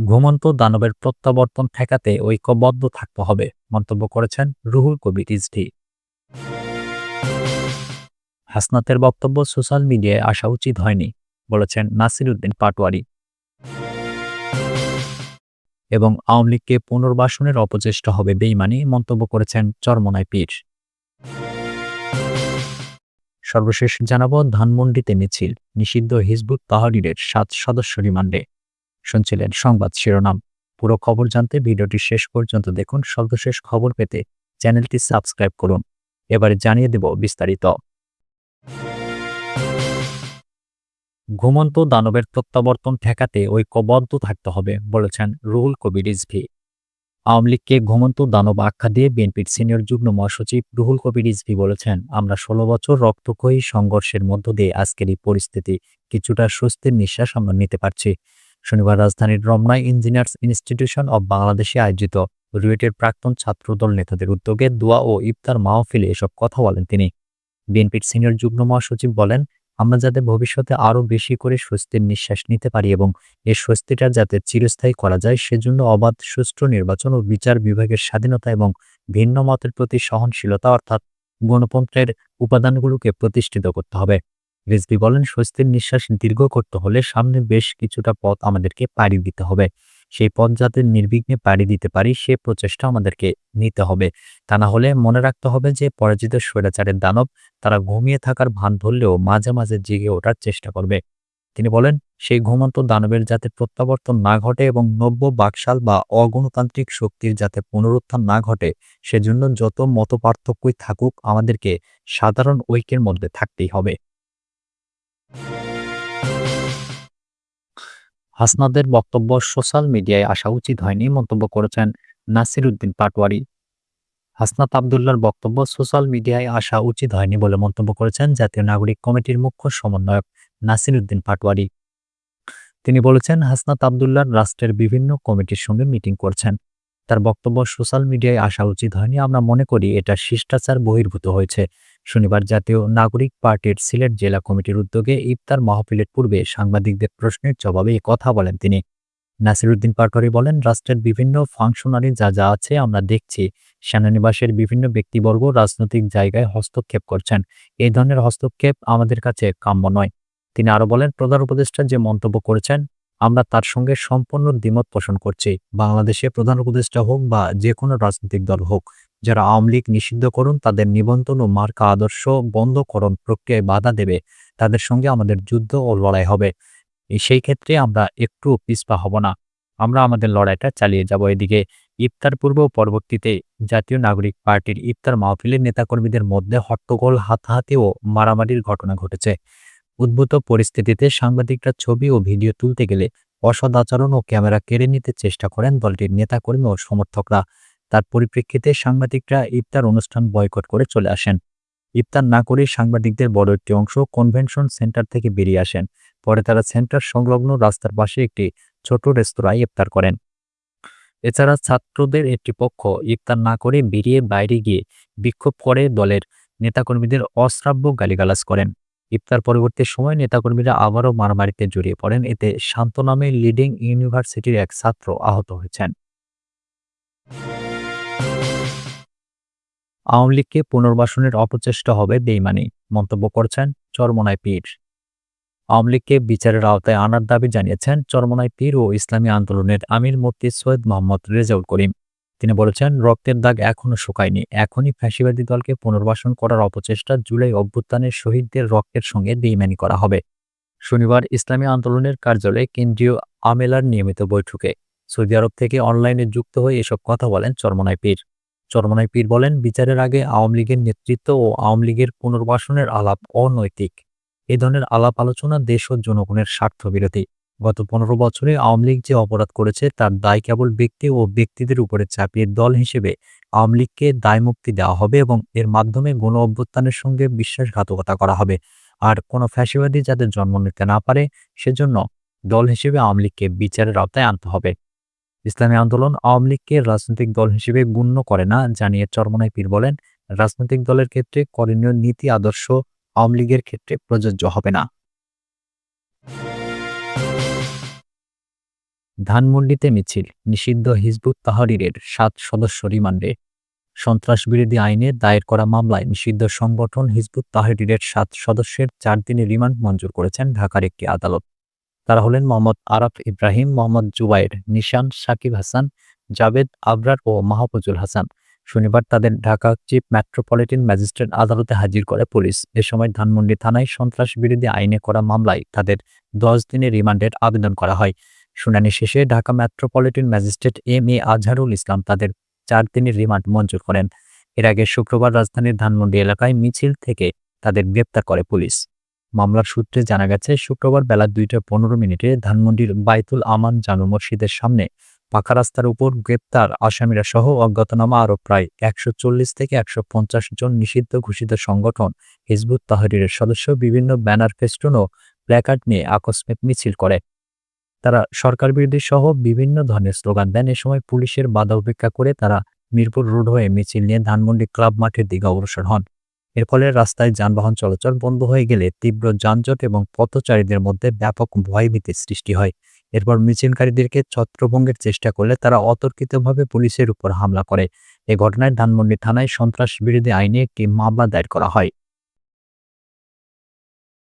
ঘুমন্ত দানবের প্রত্যাবর্তন ঠেকাতে ঐক্যবদ্ধ থাকতে হবে মন্তব্য করেছেন রুহুল কবির রিজভী। হাসনাতের বক্তব্য সোশ্যাল মিডিয়ায় আসা উচিত হয়নি বলেছেন নাসিরউদ্দিন পাটোয়ারি। এবং আওয়ামী লীগকে পুনর্বাসনের অপচেষ্টা হবে বেইমানি মন্তব্য করেছেন চরমনাই পীর। সর্বশেষ জানাবো ধানমন্ডিতে মিছিল, নিষিদ্ধ হিজবুত তাহরীরের 7 সদস্য রিমান্ডে। শুনছিলেন সংবাদ শিরোনাম। পুরো খবর জানতে ভিডিওটি শেষ পর্যন্ত দেখুন। সর্বশেষ খবর পেতে চ্যানেলটি সাবস্ক্রাইব করুন। এবারে জানিয়ে দেব বিস্তারিত। ঘুমন্ত দানবের প্রত্যাবর্তন ঠেকাতে ঐক্যবদ্ধ থাকতে হবে বলেছেন রুহুল কবির রিজভী। আওয়ামী লীগকে ঘুমন্ত দানব আখ্যা দিয়ে বিএনপির সিনিয়র যুগ্ম মহাসচিব রুহুল কবির রিজভী বলেছেন, আমরা 16 বছর রক্তক্ষয়ী সংঘর্ষের মধ্য দিয়ে আজকের এই পরিস্থিতি কিছুটা স্বস্তির নিঃশ্বাস আমরা নিতে পারছি। শনিবার রাজধানীর রমনায় ইঞ্জিনিয়ার্স ইনস্টিটিউশন অব বাংলাদেশে আয়োজিত রুয়েটের প্রাক্তন ছাত্রদল নেতাদের উদ্যোগে দোয়া ও ইফতার মাহফিলে এসব কথা বলেন তিনি। বিএনপির সিনিয়র যুগ্ম মহাসচিব বলেন, আমরা যাতে ভবিষ্যতে আরও বেশি করে স্বস্তির নিঃশ্বাস নিতে পারি এবং এই স্বস্তিটা যাতে চিরস্থায়ী করা যায় সেজন্য অবাধ সুষ্ঠু নির্বাচন ও বিচার বিভাগের স্বাধীনতা এবং ভিন্ন মতের প্রতি সহনশীলতা অর্থাৎ গণতন্ত্রের উপাদানগুলোকে প্রতিষ্ঠিত করতে হবে। রিজভী বলেন, স্বস্তির নিঃশ্বাস দীর্ঘ করতে হলে সামনে বেশ কিছুটা পথ আমাদেরকে পাড়ি দিতে হবে। সেই পথ যাতে নির্বিঘ্নে পাড়ি দিতে পারি সে প্রচেষ্টা আমাদেরকে নিতে হবে। তা না হলে মনে রাখতে হবে যে পরাজিত স্বৈরাচারের দানব তারা ঘুমিয়ে থাকার ভান ধরলেও মাঝে মাঝে জেগে ওঠার চেষ্টা করবে। তিনি বলেন, সেই ঘুমন্ত দানবের যাতে প্রত্যাবর্তন না ঘটে এবং নব্য বাকশাল বা অগণতান্ত্রিক শক্তির যাতে পুনরুত্থান না ঘটে সেজন্য যত মতপার্থক্যই থাকুক আমাদেরকে সাধারণ ঐক্যের মধ্যে থাকতেই হবে। হাসনাদের বক্তব্য সোশ্যাল মিডিয়ায় আসা উচিত হয়নি মন্তব্য করেছেন নাসিরউদ্দিন পাটোয়ারি। হাসনাত আব্দুল্লাহর বক্তব্য সোশ্যাল মিডিয়ায় আসা উচিত হয়নি বলে মন্তব্য করেছেন জাতীয় নাগরিক কমিটির মুখ্য সমন্বয়ক নাসিরউদ্দিন পাটোয়ারি। তিনি বলেছেন, হাসনাত আব্দুল্লাহ রাষ্ট্রের বিভিন্ন কমিটির সঙ্গে মিটিং করছেন। তার বক্তব্য সোশ্যাল মিডিয়ায় আসা উচিত হয়নি। আমরা মনে করি এটা শিষ্টাচার বহির্ভূত হয়েছে। শনিবার জাতীয় নাগরিক পার্টির সিলেট জেলা কমিটির উদ্যোগে ইফতার মাহফিলের পূর্বে সাংবাদিকদের প্রশ্নের জবাবে এ কথা বলেন তিনি। নাসিরউদ্দিন পাটোয়ারি বলেন, রাষ্ট্রের বিভিন্ন ফাংশনারি যা আছে আমরা দেখছি সেনানিবাসের বিভিন্ন ব্যক্তিবর্গ রাজনৈতিক জায়গায় হস্তক্ষেপ করছেন। এই ধরনের হস্তক্ষেপ আমাদের কাছে কাম্য নয়। তিনি আরো বলেন, প্রধান উপদেষ্টা যে মন্তব্য করেছেন আমরা তার সঙ্গে সম্পূর্ণ দ্বিমত পোষণ করছি। বাংলাদেশে প্রধান উপদেষ্টা হোক বা যে কোনো রাজনৈতিক দল হোক, যারা আওয়ামী লীগ নিষিদ্ধ করুন তাদের নিবন্ধন ও মার্কা আদর্শ বন্ধকরণ প্রক্রিয়ায় বাধা দেবে তাদের সঙ্গে আমাদের যুদ্ধ ও লড়াই হবে। সেই ক্ষেত্রে আমরা একটু পিছপা হব না। আমরা আমাদের লড়াইটা চালিয়ে যাব। এদিকে ইফতার পূর্ব ও পরবর্তীতে জাতীয় নাগরিক পার্টির ইফতার মাহফিলের নেতাকর্মীদের মধ্যে হট্টগোল, হাতাহাতি ও মারামারির ঘটনা ঘটেছে। উদ্ভূত পরিস্থিতিতে সাংবাদিকরা ছবি ও ভিডিও তুলতে গেলে অসদাচরণ ও ক্যামেরা কেড়ে নিতে চেষ্টা করেন দলটির নেতাকর্মী ও সমর্থকরা। তার পরিপ্রেক্ষিতে সাংবাদিকরা ইফতার অনুষ্ঠান বয়কট করে চলে আসেন। ইফতার না করে সাংবাদিকদের বড় একটি অংশ কনভেনশন সেন্টার থেকে বেরিয়ে আসেন। পরে তারা সেন্টার সংলগ্ন রাস্তার পাশে একটি ছোট রেস্তোরাঁয় ইফতার করেন। এছাড়া ছাত্রদের একটি পক্ষ ইফতার না করে বেরিয়ে বাইরে গিয়ে বিক্ষোভ করে দলের নেতাকর্মীদের অশ্রাব্য গালিগালাজ করেন। ইফতার পরবর্তী সময় নেতাকর্মীরা আবারও মারামারিতে জড়িয়ে পড়েন। এতে শান্ত নামে লিডিং ইউনিভার্সিটির এক ছাত্র আহত হয়েছেন। আওয়ামী লীগকে পুনর্বাসনের অপচেষ্টা হবে বেইমানি মন্তব্য করছেন চরমনাই পীর। আওয়ামী লীগকে বিচারের আওতায় আনার দাবি জানিয়েছেন চরমনাই পীর ও ইসলামী আন্দোলনের আমির মুফতি সৈয়দ মোহাম্মদ রেজাউল করিম। তিনি বলেছেন, রক্তের দাগ এখনো শুকায়নি। এখনই ফ্যাসিবাদী দলকে পুনর্বাসন করার অপচেষ্টা জুলাই অভ্যুত্থানের শহীদদের রক্তের সঙ্গে বেইমানি করা হবে। শনিবার ইসলামী আন্দোলনের কার্যালয়ে কেন্দ্রীয় আমেলার নিয়মিত বৈঠকে সৌদি আরব থেকে অনলাইনে যুক্ত হয়ে এসব কথা বলেন চরমনাই পীর। চরমনাই পীর বলেন, বিচারের আগে আওয়ামী লীগের নেতৃত্ব ও আওয়ামী লীগের পুনর্বাসনের আলাপ অনৈতিক। এ ধরনের আলাপ আলোচনা দেশ ও জনগণের স্বার্থ বিরোধী। গত 15 বছরে আওয়ামী লীগ যে অপরাধ করেছে তার দায় কেবল ব্যক্তি ও ব্যক্তিদের উপরে চাপিয়ে দল হিসেবে আওয়ামী লীগকে দায়মুক্তি দেওয়া হবে এবং এর মাধ্যমে গণ অভ্যুত্থানের সঙ্গে বিশ্বাসঘাতকতা করা হবে। আর কোনো ফ্যাসিবাদী যাতে জন্ম নিতে না পারে সেজন্য দল হিসেবে আওয়ামী লীগকে বিচারের আওতায় আনতে হবে। ইসলামী আন্দোলন আওয়ামী লীগকে রাজনৈতিক দল হিসেবে গণ্য করে না জানিয়ে চরমনাই পীর বলেন, রাজনৈতিক দলের ক্ষেত্রে করণীয় নীতি আদর্শ আওয়ামী লীগের ক্ষেত্রে প্রযোজ্য হবে না। ধানমন্ডিতে মিছিল, নিষিদ্ধ হিজবুত তাহরীরের ৭ সদস্য রিমান্ডে। সন্ত্রাসবিরোধী আইনে দায়ের করা মামলায় নিষিদ্ধ সংগঠন হিজবুত তাহরীরের ৭ সদস্যের ৪ দিনের রিমান্ড মঞ্জুর করেছেন ঢাকার একটি আদালত। তারা হলেন মোহাম্মদ আরাফ ইব্রাহিম, মোহাম্মদ জুবায়ের, নিশান, সাকিব হাসান, জাবেদ আবরার ও মাহফুজুল হাসান। শনিবার তাদের ঢাকা চিফ মেট্রোপলিটন ম্যাজিস্ট্রেট আদালতে হাজির করে পুলিশ। এ সময় ধানমন্ডি থানায় সন্ত্রাসবিরোধী আইনে করা মামলায় তাদের ১০ দিনের রিমান্ডের আবেদন করা হয়। শুনানি শেষে Dhaka metropolitan magistrate M A. Azharul Islam তাদের ৪ দিনের রিমান্ড মঞ্জুর করেন। এর আগে শুক্রবার রাজধানীর ধানমন্ডি এলাকায় মিছিল থেকে তাদের গ্রেপ্তার করে পুলিশ। মামলার সূত্রে জানা গেছে, শুক্রবার বেলা ২টা ১৫ মিনিটে ধানমন্ডির বাইতুল আমান জামে মসজিদের সামনে পাকা রাস্তার উপর গ্রেপ্তার আসামিরা সহ অজ্ঞাতনামা আরও প্রায় ১৪০ থেকে ১৫০ জন নিষিদ্ধ ঘোষিত সংগঠন হিজবুত তাহরীরের সদস্য বিভিন্ন ব্যানার, ফেস্টুন ও প্ল্যাকার্ড নিয়ে আকস্মিক মিছিল করে। তারা সরকার বিরোধী সহ বিভিন্ন ধরনের স্লোগান দেন। এ সময় পুলিশের বাধা উপেক্ষা করে তারা মিরপুর রোড হয়ে মিছিল নিয়ে ধানমন্ডি ক্লাব মাঠের দিকে অগ্রসর হন। এর ফলে রাস্তায় যানবাহন চলাচল বন্ধ হয়ে গেলে তীব্র যানজট এবং পথচারীদের মধ্যে ব্যাপক ভয়ভীতির সৃষ্টি হয়। এরপর মিছিলকারীদেরকে ছত্রভঙ্গের চেষ্টা করলে তারা অতর্কিতভাবে পুলিশের উপর হামলা করে। এ ঘটনায় ধানমন্ডি থানায় সন্ত্রাস বিরোধী আইনে একটি মামলা দায়ের করা হয়।